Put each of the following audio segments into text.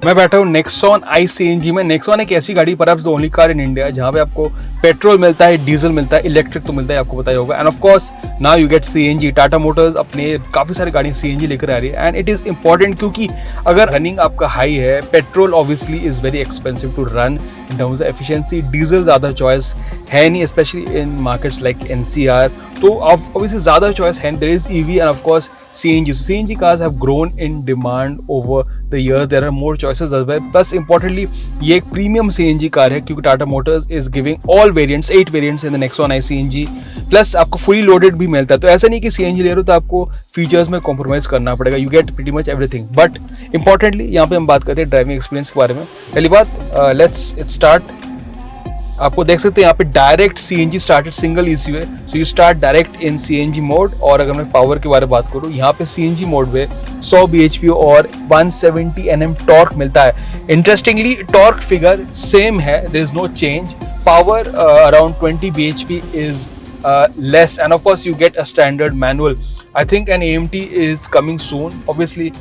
मैं बैठा हूँ नेक्सॉन CNG में। नेक्सॉन एक ऐसी गाड़ी पर the only car in India जहाँ पे आपको पेट्रोल मिलता है, डीजल मिलता है, इलेक्ट्रिक तो मिलता है, आपको पता ही होगा। And of course now you get CNG। Tata Motors अपने काफ़ी सारी गाड़ियाँ CNG लेकर आ रही है एंड इट इज़ इंपॉर्टेंट क्योंकि अगर रनिंग आपका हाई है, petrol obviously is very expensive to run in terms of efficiency. Diesel ज़्यादा चॉइस है नहीं, specially in markets like NCR, तो ऑब्वियसली ज़्यादा चॉइस है। There is EV and of course CNG. So CNG cars have grown in demand over the years. There are more choices as well. Plus importantly, ये एक premium CNG car है क्योंकि Tata Motors is giving all variants, 8 variants in the Nexon CNG। Plus आपको fully loaded भी मिलता है, तो ऐसा नहीं कि CNG ले रहे हो तो आपको फीचर्स में कॉम्प्रोमाइज करना पड़ेगा। You get pretty much everything. But importantly यहाँ पे हम बात करते हैं ड्राइविंग एक्सपीरियंस के बारे में। पहली बात, लेट्स स्टार्ट। आपको देख सकते हैं यहाँ पे direct CNG started single ECU है, so you start direct in CNG mode. और अगर मैं पावर के बारे में बात करूँ, यहाँ पे CNG मोड में 100 bhp और 170 Nm टॉर्क मिलता है। इंटरेस्टिंगली टॉर्क फिगर सेम है, there is no change. Power around 20 bhp is less, and of course you get a standard manual. I think an AMT is coming soon. Obviously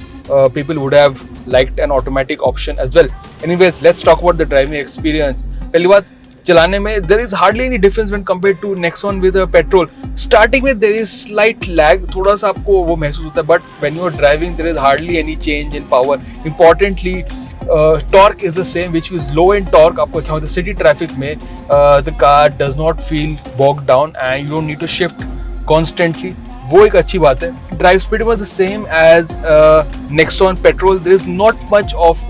people would have liked an automatic option as well. Anyways, let's talk about the driving experience. पहली बात, चलाने में there is hardly any difference when compared to Nexon with a petrol. Starting में there is slight lag, थोड़ा सा आपको वो महसूस होता है, but when you are driving there is hardly any change in power. Importantly, torque is the same, which is low in torque. आपको अच्छा होता है city traffic में, the car does not feel bogged down and you don't need to shift constantly. वो एक अच्छी बात है। Drive speed was the same as Nexon petrol. There is not much of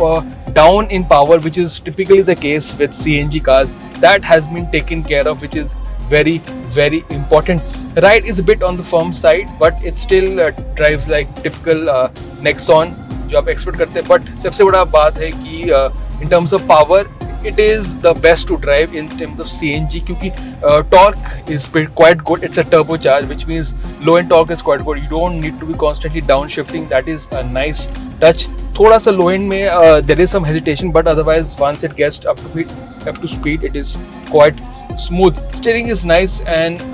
down in power, which is typically the case with CNG cars. That has been taken care of, which is very, very important. Ride is a bit on the firm side, but it still drives like typical Nexon जो आप expect करते हैं। But सबसे बड़ा बात है कि in terms of power, it is the best to drive in terms of CNG क्योंकि torque is quite good. It's a turbocharged, which means low end torque is quite good. You don't need to be constantly downshifting. That is a nice touch. थोड़ा सा low end में there is some hesitation, but otherwise once it gets up to speed, it is quite smooth. Steering is nice and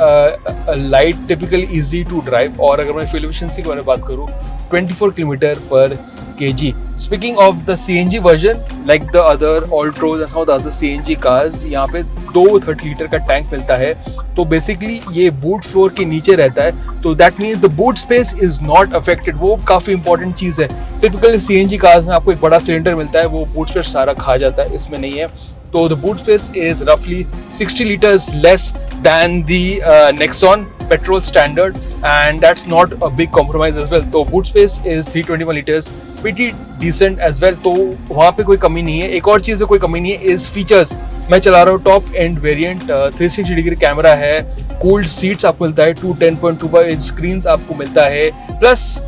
light, typically easy to drive. और अगर मैं fuel efficiency के बारे में बात करूँ, 24 km/kg. Speaking of the CNG version, like the other Altros and some of the other CNG cars, यहाँ पे 230 लीटर का टैंक मिलता है। तो बेसिकली ये बूट फ्लोर के नीचे रहता है, तो that means the boot space is not affected. वो काफ़ी इंपॉर्टेंट चीज़ है। टिपिकली CNG कार्स में आपको एक बड़ा सिलेंडर मिलता है, वो बूट स्पेस सारा खा जाता है, इसमें नहीं है। तो द बूट स्पेस इज रफली 60 liters less than the Nexon petrol standard, and that's not a big compromise as well. तो boot space is 321 liters, pretty decent as well. तो वहाँ पे कोई कमी नहीं है। एक और चीज़ कोई कमी नहीं है इस फीचर्स। मैं चला रहा हूँ top end variant, 360 degree camera है, कूल्ड सीट्स आपको मिलता है, 10.25 इंच स्क्रीन आपको मिलता है, plus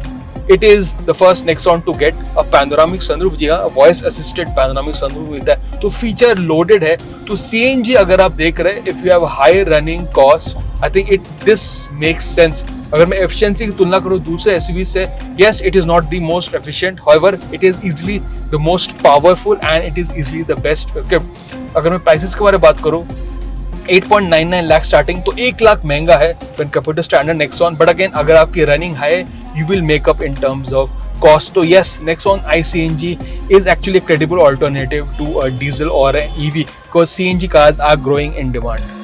it is the first Nexon to get a panoramic sunroof। जी हाँ, वॉइस असिस्टेड पैनोरामिक सनरूफ मिलता है, तो फीचर लोडेड है। तो CNG अगर आप देख रहे हैं, if you have high running cost, I think this makes sense. अगर मैं एफिशिएंसी की तुलना करूँ दूसरे SUV से, yes it is not the most efficient, however it is easily the most powerful and it is easily the best equipped। अगर मैं prices के बारे में बात करूँ, 8.99 लाख स्टार्टिंग, तो 1 लाख महंगा है when compared to standard Nexon, but again अगर आपकी running high, you will make up in terms of cost. So yes, Nexon CNG is actually a credible alternative to a diesel or an EV because CNG cars are growing in demand.